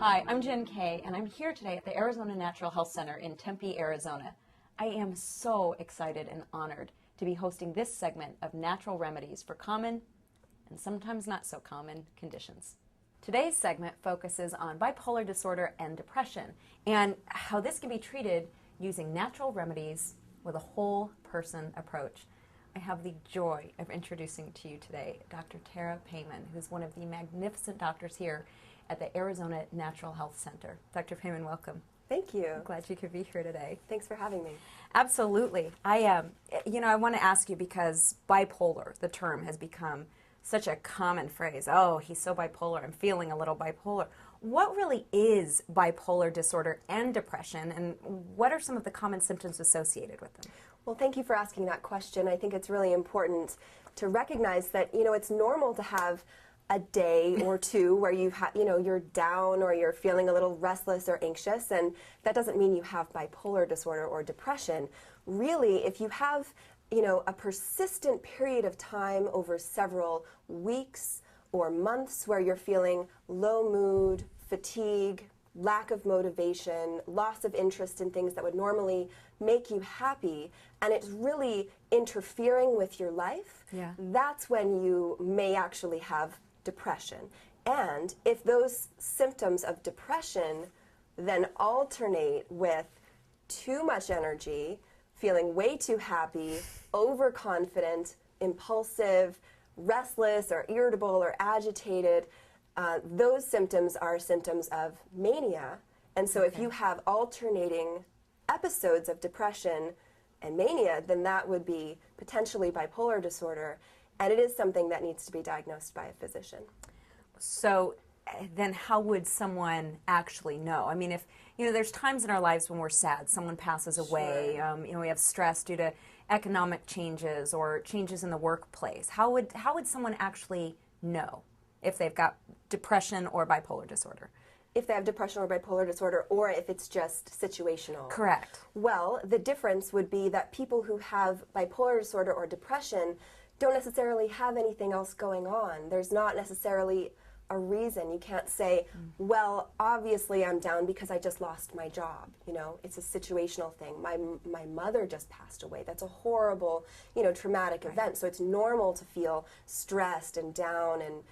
Hi, I'm Jen Kay, and I'm here today at the Arizona Natural Health Center in Tempe, Arizona. I am so excited and honored to be hosting this segment of natural remedies for common and sometimes not so common conditions. Today's segment focuses on bipolar disorder and depression and how this can be treated using natural remedies with a whole person approach. I have the joy of introducing to you today Dr. Peyman, who's one of the magnificent doctors here at the Arizona Natural Health Center. Dr. Peyman, welcome. Thank you. I'm glad you could be here today. Thanks for having me. Absolutely. I want to ask you because bipolar, the term, has become such a common phrase. Oh, he's so bipolar. I'm feeling a little bipolar. What really is bipolar disorder and depression, and what are some of the common symptoms associated with them? Well, thank you for asking that question. I think it's really important to recognize that, it's normal to have a day or two where you're down or you're feeling a little restless or anxious, and that doesn't mean you have bipolar disorder or depression. Really, if you have a persistent period of time over several weeks or months where you're feeling low mood, fatigue, lack of motivation, loss of interest in things that would normally make you happy, and it's really interfering with your life, that's when you may actually have depression. And if those symptoms of depression then alternate with too much energy, feeling way too happy, overconfident, impulsive, restless or irritable or agitated, those symptoms are symptoms of mania. And so if you have alternating episodes of depression and mania, then that would be potentially bipolar disorder. And it is something that needs to be diagnosed by a physician. So then how would someone actually know? I mean, if, there's times in our lives when we're sad, someone passes away, we have stress due to economic changes or changes in the workplace. How would someone actually know if they've got depression or bipolar disorder? If they have depression or bipolar disorder, or if it's just situational. Correct. Well, the difference would be that people who have bipolar disorder or depression don't necessarily have anything else going on. There's not necessarily a reason. You can't say, well, obviously I'm down because I just lost my job. It's a situational thing. My mother just passed away. That's a horrible, traumatic event. So it's normal to feel stressed and down and,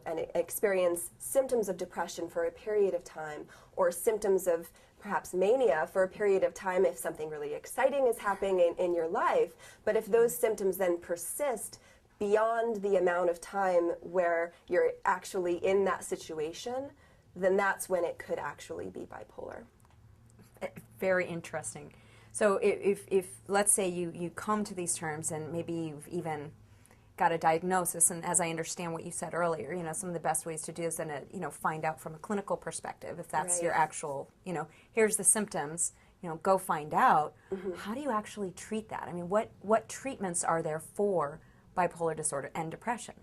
and experience symptoms of depression for a period of time, or symptoms of perhaps mania for a period of time if something really exciting is happening in your life. But if those symptoms then persist beyond the amount of time where you're actually in that situation, then that's when it could actually be bipolar. Very interesting. So if let's say you come to these terms and maybe you've even got a diagnosis, and as I understand what you said earlier, some of the best ways to do is then find out from a clinical perspective if that's your actual, here's the symptoms, go find out. How do you actually treat that? I mean, what treatments are there for bipolar disorder and depression?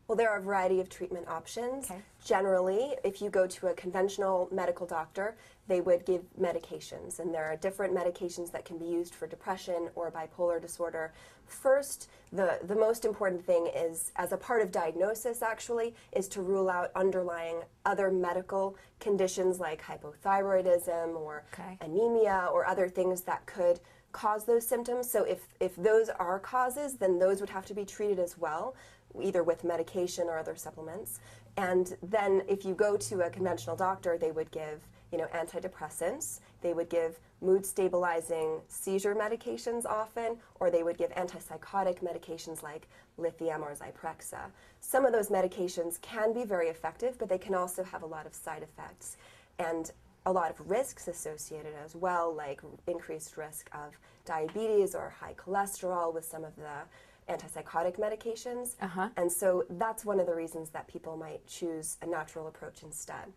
Well, there are a variety of treatment options. Okay. Generally, if you go to a conventional medical doctor, they would give medications, and there are different medications that can be used for depression or bipolar disorder. First, the most important thing is, as a part of diagnosis actually, is to rule out underlying other medical conditions like hypothyroidism or anemia or other things that could cause those symptoms. So if those are causes, then those would have to be treated as well, either with medication or other supplements. And then if you go to a conventional doctor, they would give antidepressants, they would give mood stabilizing seizure medications often, or they would give antipsychotic medications like lithium or Zyprexa. Some of those medications can be very effective, but they can also have a lot of side effects and a lot of risks associated as well, like increased risk of diabetes or high cholesterol with some of the antipsychotic medications. And so that's one of the reasons that people might choose a natural approach instead.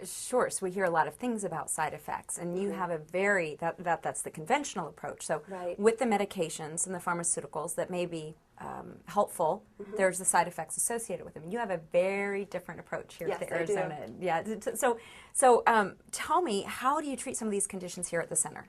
Sure. So we hear a lot of things about side effects, and you have a very, that's the conventional approach. So with the medications and the pharmaceuticals that may be helpful, there's the side effects associated with them. You have a very different approach here at the Arizona. I do. So tell me, how do you treat some of these conditions here at the center?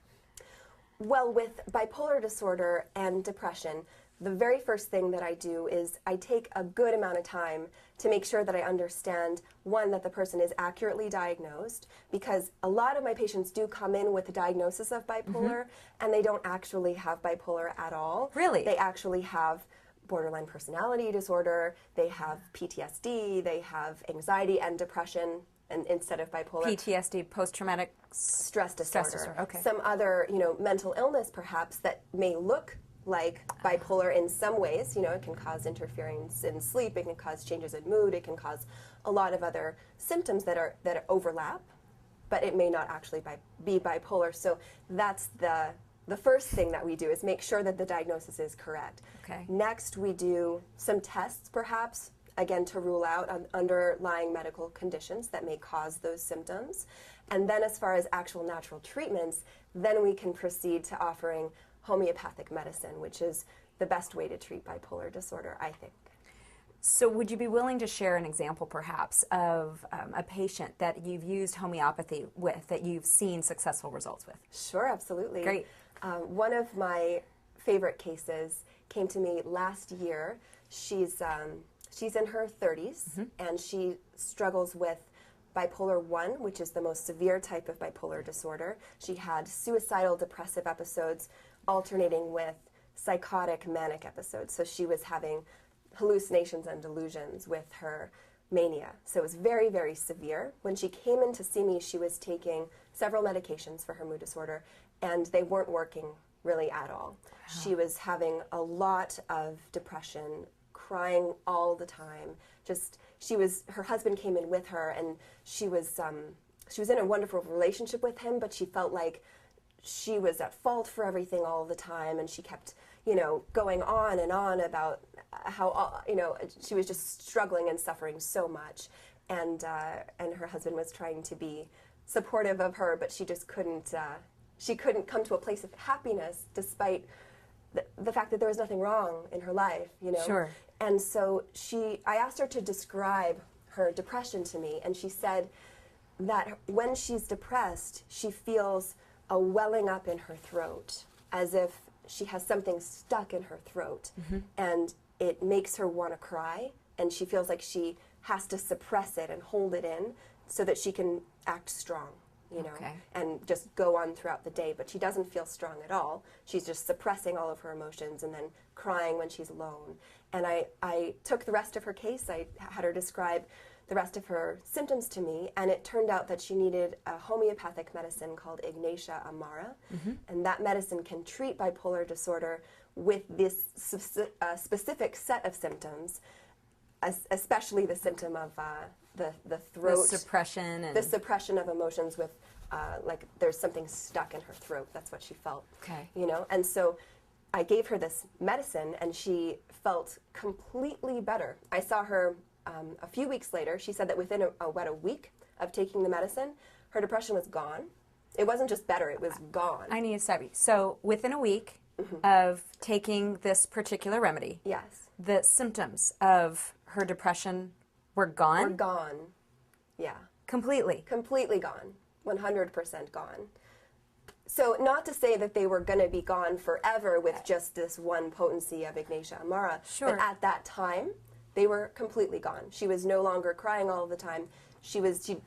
Well, with bipolar disorder and depression, the very first thing that I do is I take a good amount of time to make sure that I understand, one, that the person is accurately diagnosed, because a lot of my patients do come in with a diagnosis of bipolar, and they don't actually have bipolar at all. Really? They actually have borderline personality disorder, they have PTSD, they have anxiety and depression, and instead of bipolar. PTSD, post-traumatic Stress disorder. Okay. Some other, mental illness perhaps that may look like bipolar in some ways. It can cause interference in sleep, it can cause changes in mood, it can cause a lot of other symptoms that overlap, but it may not actually be bipolar. So that's the first thing that we do, is make sure that the diagnosis is correct. Okay. Next, we do some tests, perhaps, again, to rule out underlying medical conditions that may cause those symptoms. And then as far as actual natural treatments, then we can proceed to offering homeopathic medicine, which is the best way to treat bipolar disorder, I think. So would you be willing to share an example, perhaps, of a patient that you've used homeopathy with, that you've seen successful results with? Sure, absolutely. Great. One of my favorite cases came to me last year. She's in her 30s, and she struggles with bipolar 1, which is the most severe type of bipolar disorder. She had suicidal depressive episodes alternating with psychotic manic episodes. So she was having hallucinations and delusions with her mania. So it was very, very severe. When she came in to see me, she was taking several medications for her mood disorder, and they weren't working really at all. Wow. She was having a lot of depression, crying all the time. Her husband came in with her, and she was in a wonderful relationship with him, but she felt like she was at fault for everything all the time, and she kept, going on and on about how, she was just struggling and suffering so much, and her husband was trying to be supportive of her, but she just couldn't. She couldn't come to a place of happiness despite the fact that there was nothing wrong in her life, Sure. And so I asked her to describe her depression to me, and she said that when she's depressed, she feels a welling up in her throat, as if she has something stuck in her throat, and it makes her want to cry, and she feels like she has to suppress it and hold it in so that she can act strong. Okay. And just go on throughout the day, but she doesn't feel strong at all. She's just suppressing all of her emotions and then crying when she's alone. And I took the rest of her case, I had her describe the rest of her symptoms to me, and it turned out that she needed a homeopathic medicine called Ignatia Amara, and that medicine can treat bipolar disorder with this specific set of symptoms, especially the symptom of the throat. The suppression. And the suppression of emotions with, like there's something stuck in her throat. That's what she felt. Okay. And so I gave her this medicine, and she felt completely better. I saw her a few weeks later. She said that within about a week of taking the medicine, her depression was gone. It wasn't just better, it was gone. I need to stop you. So within a week of taking this particular remedy, Yes. the symptoms of her depression were gone? Were gone. Yeah. Completely? Completely gone. 100% gone. So not to say that they were going to be gone forever with just this one potency of Ignatia Amara, Sure. but at that time, they were completely gone. She was no longer crying all the time.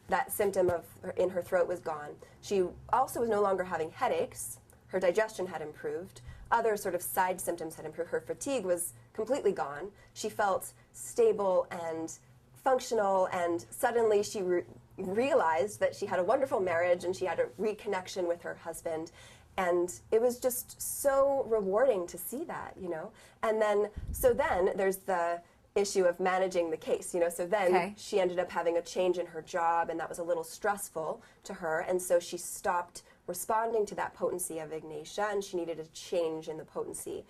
That symptom in her throat was gone. She also was no longer having headaches. Her digestion had improved. Other sort of side symptoms had improved. Her fatigue was completely gone. She felt stable and functional, and suddenly she realized that she had a wonderful marriage and she had a reconnection with her husband, and it was just so rewarding to see that, And then there's the issue of managing the case, so then Okay. she ended up having a change in her job, and that was a little stressful to her, and so she stopped responding to that potency of Ignatia, and she needed a change in the potency.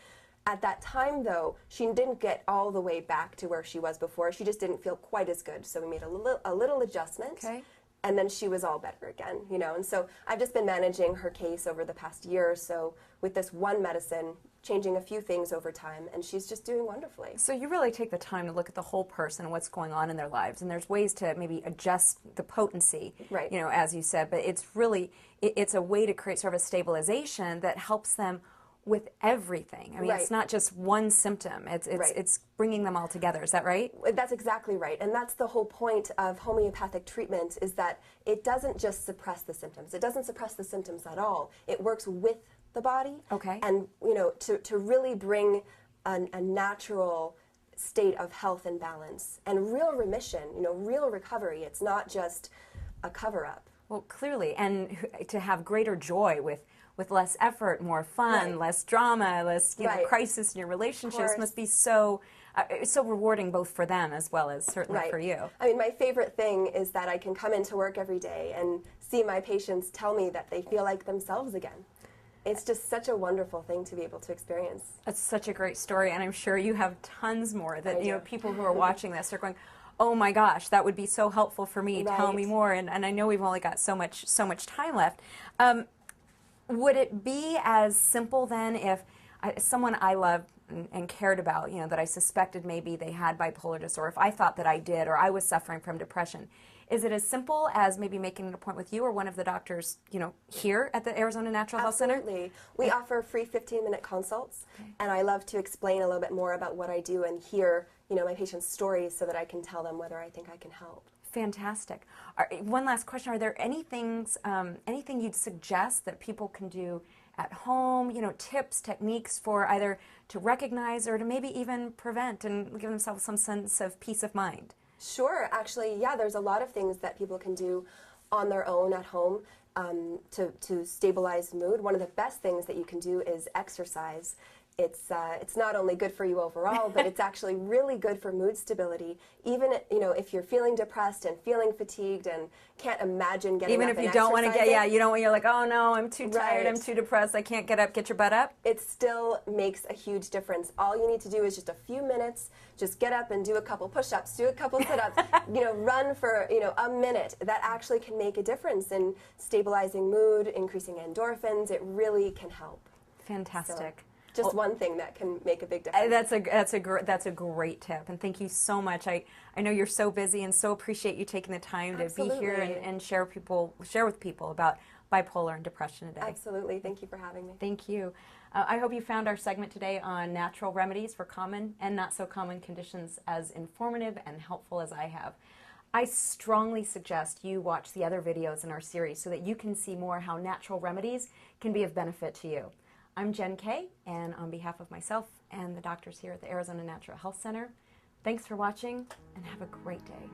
At that time, though, she didn't get all the way back to where she was before. She just didn't feel quite as good. So we made a little adjustment, Okay. and then she was all better again, And so I've just been managing her case over the past year or so with this one medicine, changing a few things over time, and she's just doing wonderfully. So you really take the time to look at the whole person and what's going on in their lives, and there's ways to maybe adjust the potency, Right. As you said, but it's really, it's a way to create sort of a stabilization that helps them with everything. I mean, Right. it's not just one symptom. It's bringing them all together. Is that right? That's exactly right. And that's the whole point of homeopathic treatment, is that it doesn't just suppress the symptoms. It doesn't suppress the symptoms at all. It works with the body. Okay. And, you know, to really bring a natural state of health and balance and real remission, you know, real recovery. It's not just a cover-up. Well, clearly, and to have greater joy with less effort, more fun, Right. less drama, less Right. crisis in your relationships course. must be so so rewarding both for them as well as certainly Right. for you. I mean, my favorite thing is that I can come into work every day and see my patients tell me that they feel like themselves again. It's just such a wonderful thing to be able to experience. That's such a great story, and I'm sure you have tons more that I you know do. people who are watching this are going, oh my gosh, that would be so helpful for me. Tell me Right. more. And I know we've only got so much time left. Would it be as simple then if someone I loved and cared about, you know, that I suspected maybe they had bipolar disorder, if I thought that I did, or I was suffering from depression, is it as simple as maybe making an appointment with you or one of the doctors, you know, here at the Arizona Natural Health Center? Absolutely. We offer free 15-minute consults, and I love to explain a little bit more about what I do and hear, you know, my patients' stories so that I can tell them whether I think I can help. Fantastic. One last question: are there anything you'd suggest that people can do at home? You know, tips, techniques for either to recognize or to maybe even prevent and give themselves some sense of peace of mind. Sure. Actually, yeah, there's a lot of things that people can do on their own at home to stabilize mood. One of the best things that you can do is exercise. It's not only good for you overall, but it's actually really good for mood stability. Even, you know, if you're feeling depressed and feeling fatigued and can't imagine getting Even up if you and don't want to get, exercising, you don't want, you're like, oh no, I'm too tired, I'm Right. too depressed, I can't get up. Get your butt up. it still makes a huge difference. All you need to do is just a few minutes. Just get up and do a couple push-ups, do a couple sit-ups, you know, run for, you know, a minute. That actually can make a difference in stabilizing mood, increasing endorphins. It really can help. Fantastic. Just one thing that can make a big difference. That's a great tip, and thank you so much. I know you're so busy, and so appreciate you taking the time to be here Absolutely. and share with people about bipolar and depression today. Absolutely. Thank you for having me. Thank you. I hope you found our segment today on natural remedies for common and not so common conditions as informative and helpful as I have. I strongly suggest you watch the other videos in our series so that you can see more how natural remedies can be of benefit to you. I'm Jen Kay, and on behalf of myself and the doctors here at the Arizona Natural Health Center, thanks for watching and have a great day.